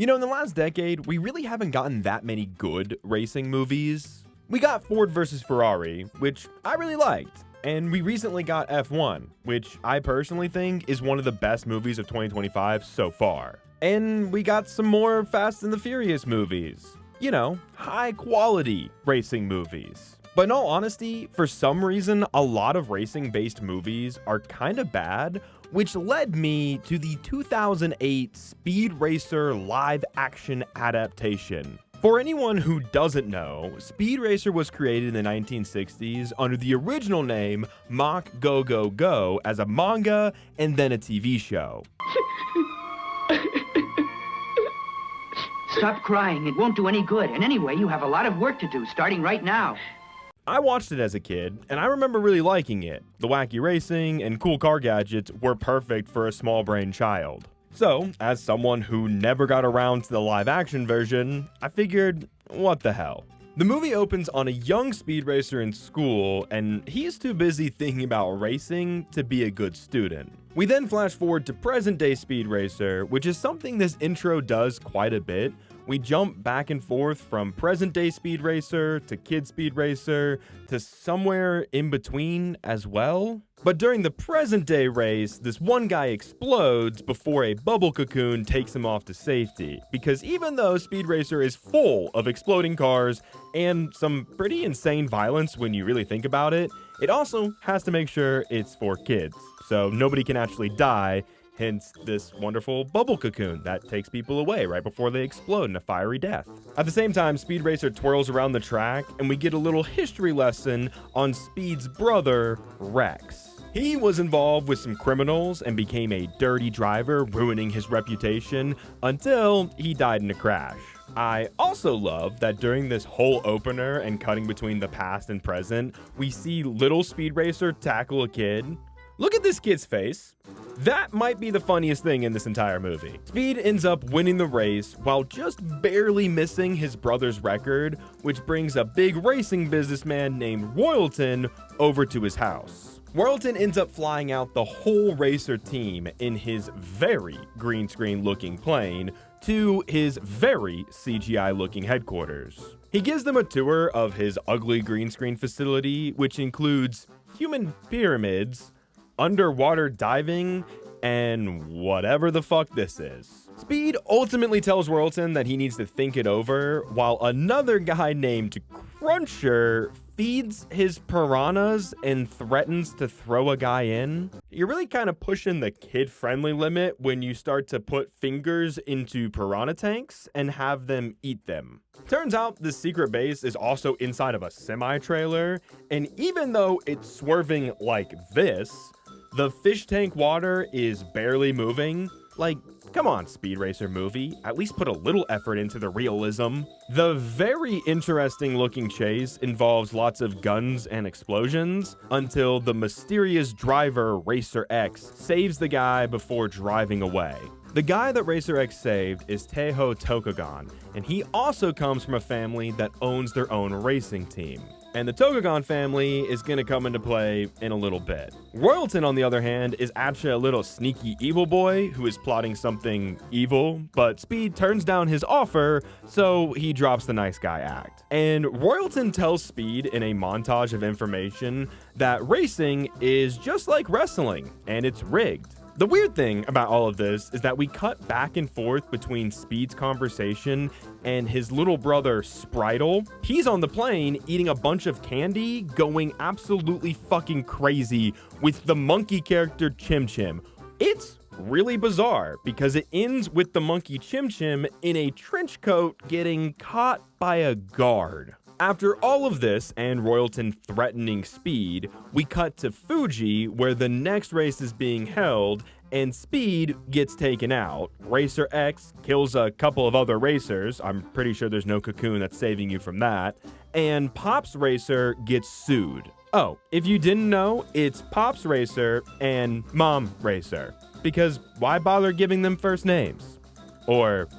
You know, in the last decade, we really haven't gotten that many good racing movies. We got Ford vs. Ferrari, which I really liked. And we recently got F1, which I personally think is one of the best movies of 2025 so far. And we got some more Fast and the Furious movies. You know, high quality racing movies. But in all honesty, for some reason, a lot of racing-based movies are kind of bad, which led me to the 2008 Speed Racer live-action adaptation. For anyone who doesn't know, Speed Racer was created in the 1960s under the original name Mach Go Go Go as a manga and then a TV show. Stop crying. It won't do any good. And anyway, you have a lot of work to do starting right now. I watched it as a kid, and I remember really liking it. The wacky racing and cool car gadgets were perfect for a small-brained child. So, as someone who never got around to the live-action version, I figured, what the hell? The movie opens on a young speed racer in school, and he's too busy thinking about racing to be a good student. We then flash forward to present-day Speed Racer, which is something this intro does quite a bit. We jump back and forth from present-day Speed Racer to Kid Speed Racer to somewhere in between as well. But during the present-day race, this one guy explodes before a bubble cocoon takes him off to safety. Because even though Speed Racer is full of exploding cars and some pretty insane violence when you really think about it, it also has to make sure it's for kids, so nobody can actually die. Hence this wonderful bubble cocoon that takes people away right before they explode in a fiery death. At the same time, Speed Racer twirls around the track, and we get a little history lesson on Speed's brother, Rex. He was involved with some criminals and became a dirty driver, ruining his reputation until he died in a crash. I also love that during this whole opener and cutting between the past and present, we see little Speed Racer tackle a kid. Look at this kid's face. That might be the funniest thing in this entire movie. Speed ends up winning the race while just barely missing his brother's record, which brings a big racing businessman named Royalton over to his house. Royalton ends up flying out the whole racer team in his very green screen looking plane to his very CGI looking headquarters. He gives them a tour of his ugly green screen facility, which includes human pyramids, underwater diving, and whatever the fuck this is. Speed ultimately tells Royalton that he needs to think it over, while another guy named Cruncher feeds his piranhas and threatens to throw a guy in. You're really kind of pushing the kid-friendly limit when you start to put fingers into piranha tanks and have them eat them. Turns out this secret base is also inside of a semi-trailer, and even though it's swerving like this, the fish tank water is barely moving. Like, come on, Speed Racer movie, at least put a little effort into the realism. The very interesting looking chase involves lots of guns and explosions until the mysterious driver Racer X saves the guy before driving away. The guy that Racer X saved is Teiho Tokugan, and he also comes from a family that owns their own racing team. And the Tokugan family is going to come into play in a little bit. Royalton, on the other hand, is actually a little sneaky evil boy who is plotting something evil, but Speed turns down his offer, so he drops the nice guy act. And Royalton tells Speed in a montage of information that racing is just like wrestling, and it's rigged. The weird thing about all of this is that we cut back and forth between Speed's conversation and his little brother Spritle. He's on the plane eating a bunch of candy, going absolutely fucking crazy with the monkey character Chim Chim. It's really bizarre because it ends with the monkey Chim Chim in a trench coat getting caught by a guard. After all of this and Royalton threatening Speed, we cut to Fuji where the next race is being held and Speed gets taken out. Racer X kills a couple of other racers. I'm pretty sure there's no cocoon that's saving you from that. And Pops Racer gets sued. Oh, if you didn't know, it's Pops Racer and Mom Racer. Because why bother giving them first names? Or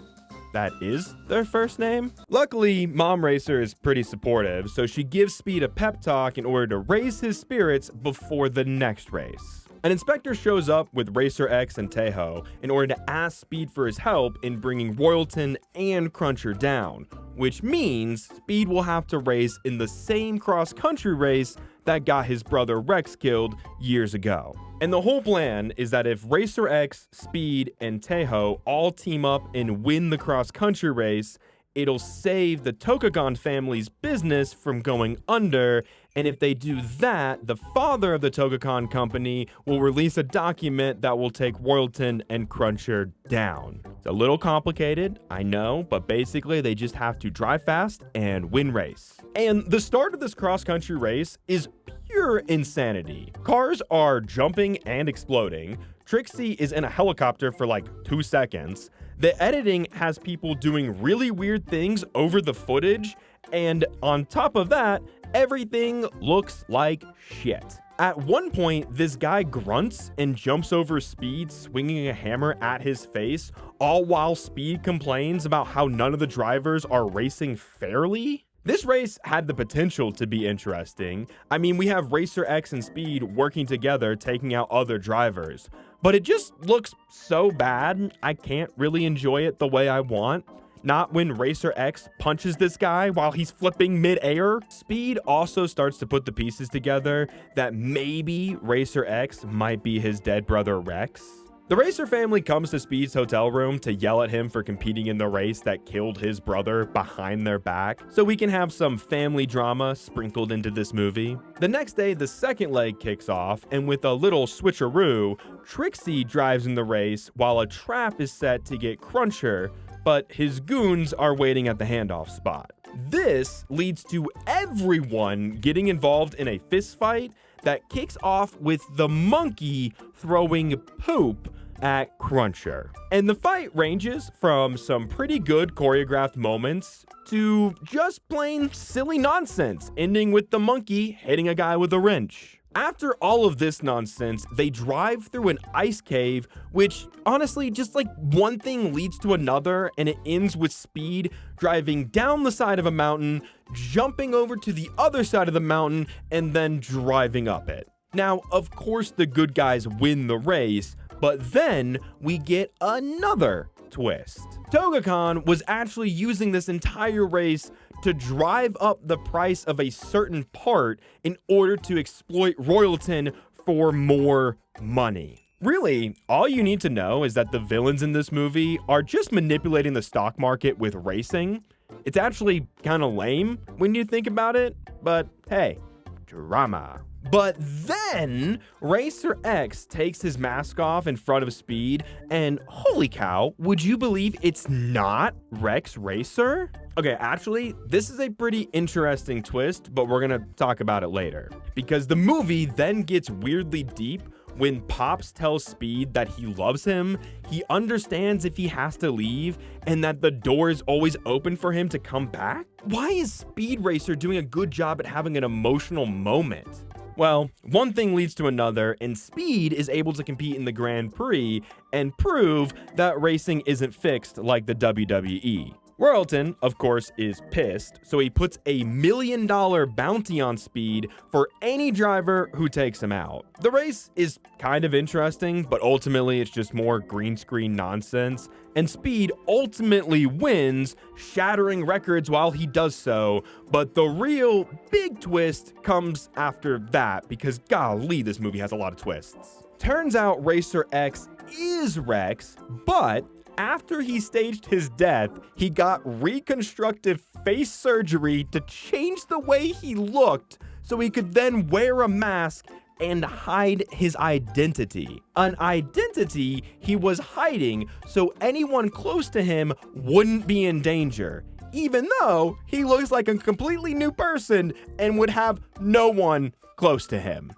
that is their first name? Luckily, Mom Racer is pretty supportive, so she gives Speed a pep talk in order to raise his spirits before the next race. An inspector shows up with Racer X and Tejo in order to ask Speed for his help in bringing Royalton and Cruncher down, which means Speed will have to race in the same cross-country race that got his brother Rex killed years ago. And the whole plan is that if Racer X, Speed, and Tejo all team up and win the cross-country race, it'll save the Tokugan family's business from going under, and if they do that, the father of the Tokugan company will release a document that will take Royalton and Cruncher down. It's a little complicated, I know, but basically they just have to drive fast and win race. And the start of this cross-country race is pure insanity. Cars are jumping and exploding. Trixie is in a helicopter for like 2 seconds. The editing has people doing really weird things over the footage, and on top of that, everything looks like shit. At one point, this guy grunts and jumps over Speed, swinging a hammer at his face, all while Speed complains about how none of the drivers are racing fairly. This race had the potential to be interesting. I mean, we have Racer X and Speed working together, taking out other drivers. But it just looks so bad, I can't really enjoy it the way I want. Not when Racer X punches this guy while he's flipping mid-air. Speed also starts to put the pieces together that maybe Racer X might be his dead brother Rex. The Racer family comes to Speed's hotel room to yell at him for competing in the race that killed his brother behind their back, so we can have some family drama sprinkled into this movie. The next day, the second leg kicks off, and with a little switcheroo, Trixie drives in the race while a trap is set to get Cruncher, but his goons are waiting at the handoff spot. This leads to everyone getting involved in a fist fight that kicks off with the monkey throwing poop at Cruncher. And the fight ranges from some pretty good choreographed moments to just plain silly nonsense, ending with the monkey hitting a guy with a wrench. After all of this nonsense, they drive through an ice cave, which honestly, just like one thing leads to another, and it ends with Speed driving down the side of a mountain, jumping over to the other side of the mountain, and then driving up it. Now, of course, the good guys win the race, but then we get another twist. Tokugan was actually using this entire race to drive up the price of a certain part in order to exploit Royalton for more money. Really, all you need to know is that the villains in this movie are just manipulating the stock market with racing. It's actually kind of lame when you think about it, but hey, drama. But then Racer X takes his mask off in front of Speed, and holy cow, would you believe it's not Rex Racer? Okay, actually, this is a pretty interesting twist, but we're gonna talk about it later. Because the movie then gets weirdly deep when Pops tells Speed that he loves him, he understands if he has to leave, and that the door is always open for him to come back. Why is Speed Racer doing a good job at having an emotional moment? Well, one thing leads to another, and Speed is able to compete in the Grand Prix and prove that racing isn't fixed like the WWE. Royalton, of course, is pissed, so he puts a $1 million bounty on Speed for any driver who takes him out. The race is kind of interesting, but ultimately it's just more green screen nonsense, and Speed ultimately wins, shattering records while he does so, but the real big twist comes after that, because golly, this movie has a lot of twists. Turns out Racer X is Rex, but after he staged his death, he got reconstructive face surgery to change the way he looked so he could then wear a mask and hide his identity. An identity he was hiding so anyone close to him wouldn't be in danger, even though he looks like a completely new person and would have no one close to him.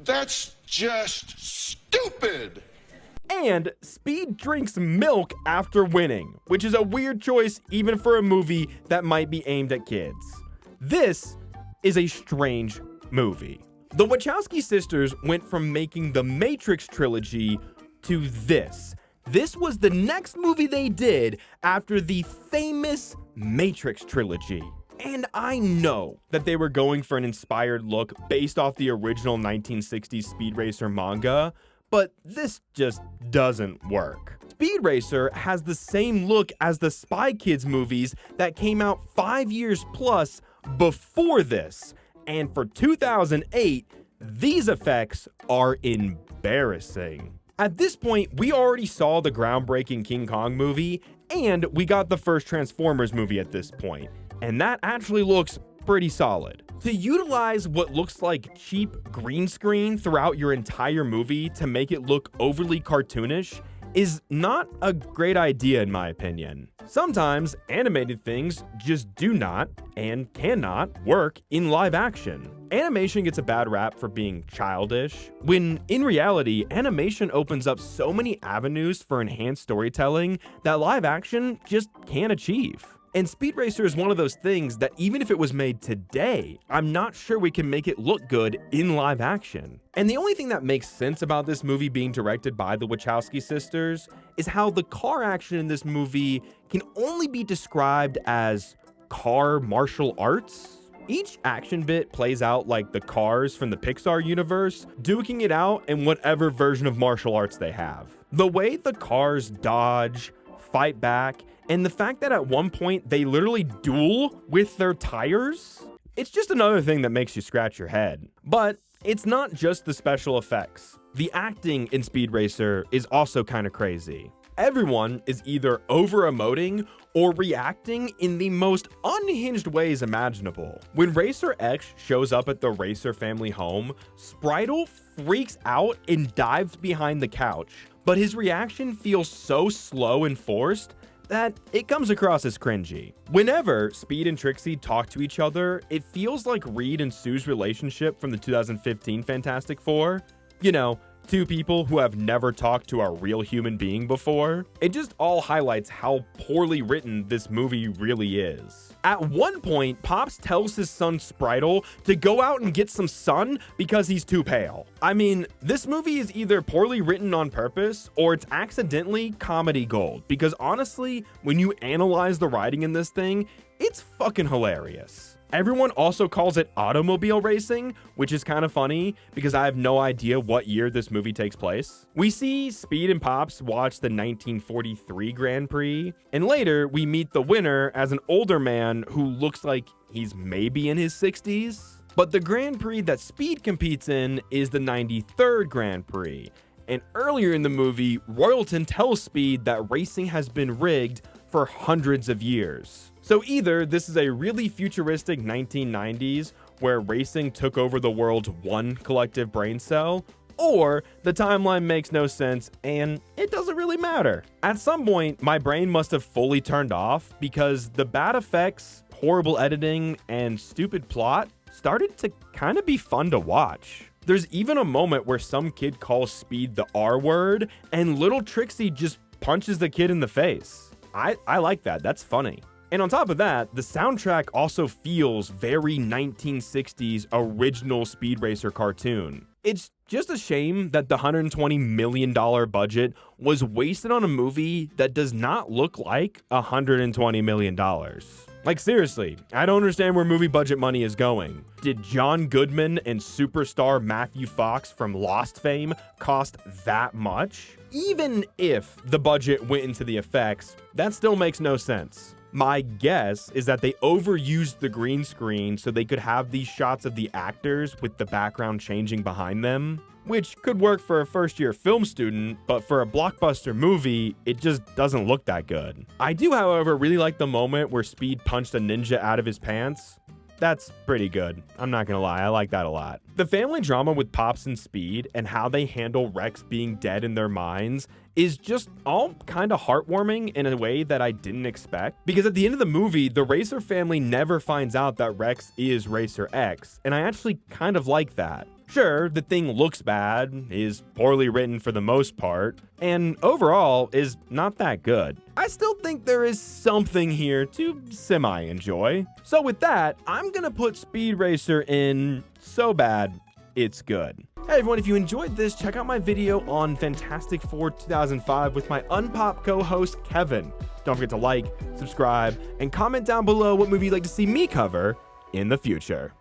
That's just stupid! And Speed drinks milk after winning, which is a weird choice even for a movie that might be aimed at kids. This is a strange movie. The Wachowski sisters went from making the Matrix Trilogy to this. This was the next movie they did after the famous Matrix Trilogy. And I know that they were going for an inspired look based off the original 1960s Speed Racer manga, but this just doesn't work. Speed Racer has the same look as the Spy Kids movies that came out 5 years plus before this, and for 2008, these effects are embarrassing. At this point, we already saw the groundbreaking King Kong movie, and we got the first Transformers movie at this point, and that actually looks pretty solid. To utilize what looks like cheap green screen throughout your entire movie to make it look overly cartoonish is not a great idea in my opinion. Sometimes animated things just do not and cannot work in live action. Animation gets a bad rap for being childish, when in reality, animation opens up so many avenues for enhanced storytelling that live action just can't achieve. And Speed Racer is one of those things that even if it was made today, I'm not sure we can make it look good in live action. And the only thing that makes sense about this movie being directed by the Wachowski sisters is how the car action in this movie can only be described as car martial arts. Each action bit plays out like the cars from the Pixar universe, duking it out in whatever version of martial arts they have. The way the cars dodge, fight back, and the fact that at one point they literally duel with their tires, it's just another thing that makes you scratch your head. But it's not just the special effects. The acting in Speed Racer is also kind of crazy. Everyone is either over-emoting or reacting in the most unhinged ways imaginable. When Racer X shows up at the Racer family home, Spritle freaks out and dives behind the couch, but his reaction feels so slow and forced that it comes across as cringy. Whenever Speed and Trixie talk to each other, it feels like Reed and Sue's relationship from the 2015 Fantastic Four. You know, two people who have never talked to a real human being before. It just all highlights how poorly written this movie really is. At one point, Pops tells his son Spritle to go out and get some sun because he's too pale. I mean, this movie is either poorly written on purpose or it's accidentally comedy gold, because honestly, when you analyze the writing in this thing, it's fucking hilarious. Everyone also calls it automobile racing, which is kind of funny because I have no idea what year this movie takes place. We see Speed and Pops watch the 1943 Grand Prix, and later we meet the winner as an older man who looks like he's maybe in his 60s. But the Grand Prix that Speed competes in is the 93rd Grand Prix. And earlier in the movie, Royalton tells Speed that racing has been rigged for hundreds of years. So either this is a really futuristic 1990s where racing took over the world's one collective brain cell, or the timeline makes no sense and it doesn't really matter. At some point, my brain must have fully turned off because the bad effects, horrible editing, and stupid plot started to kind of be fun to watch. There's even a moment where some kid calls Speed the R word and little Trixie just punches the kid in the face. I like that. That's funny. And on top of that, the soundtrack also feels very 1960s original Speed Racer cartoon. It's just a shame that the $120 million budget was wasted on a movie that does not look like $120 million. Like seriously, I don't understand where movie budget money is going. Did John Goodman and superstar Matthew Fox from Lost fame cost that much? Even if the budget went into the effects, that still makes no sense. My guess is that they overused the green screen so they could have these shots of the actors with the background changing behind them, which could work for a first-year film student, but for a blockbuster movie, it just doesn't look that good. I do, however, really like the moment where Speed punched a ninja out of his pants. That's pretty good. I'm not gonna lie, I like that a lot. The family drama with Pops and Speed and how they handle Rex being dead in their minds is just all kind of heartwarming in a way that I didn't expect. Because at the end of the movie, the Racer family never finds out that Rex is Racer X, and I actually kind of like that. Sure, the thing looks bad, is poorly written for the most part, and overall is not that good. I still think there is something here to semi-enjoy. So with that, I'm gonna put Speed Racer in so bad, it's good. Hey everyone, if you enjoyed this, check out my video on Fantastic Four 2005 with my Unpop co-host Kevin. Don't forget to like, subscribe, and comment down below what movie you'd like to see me cover in the future.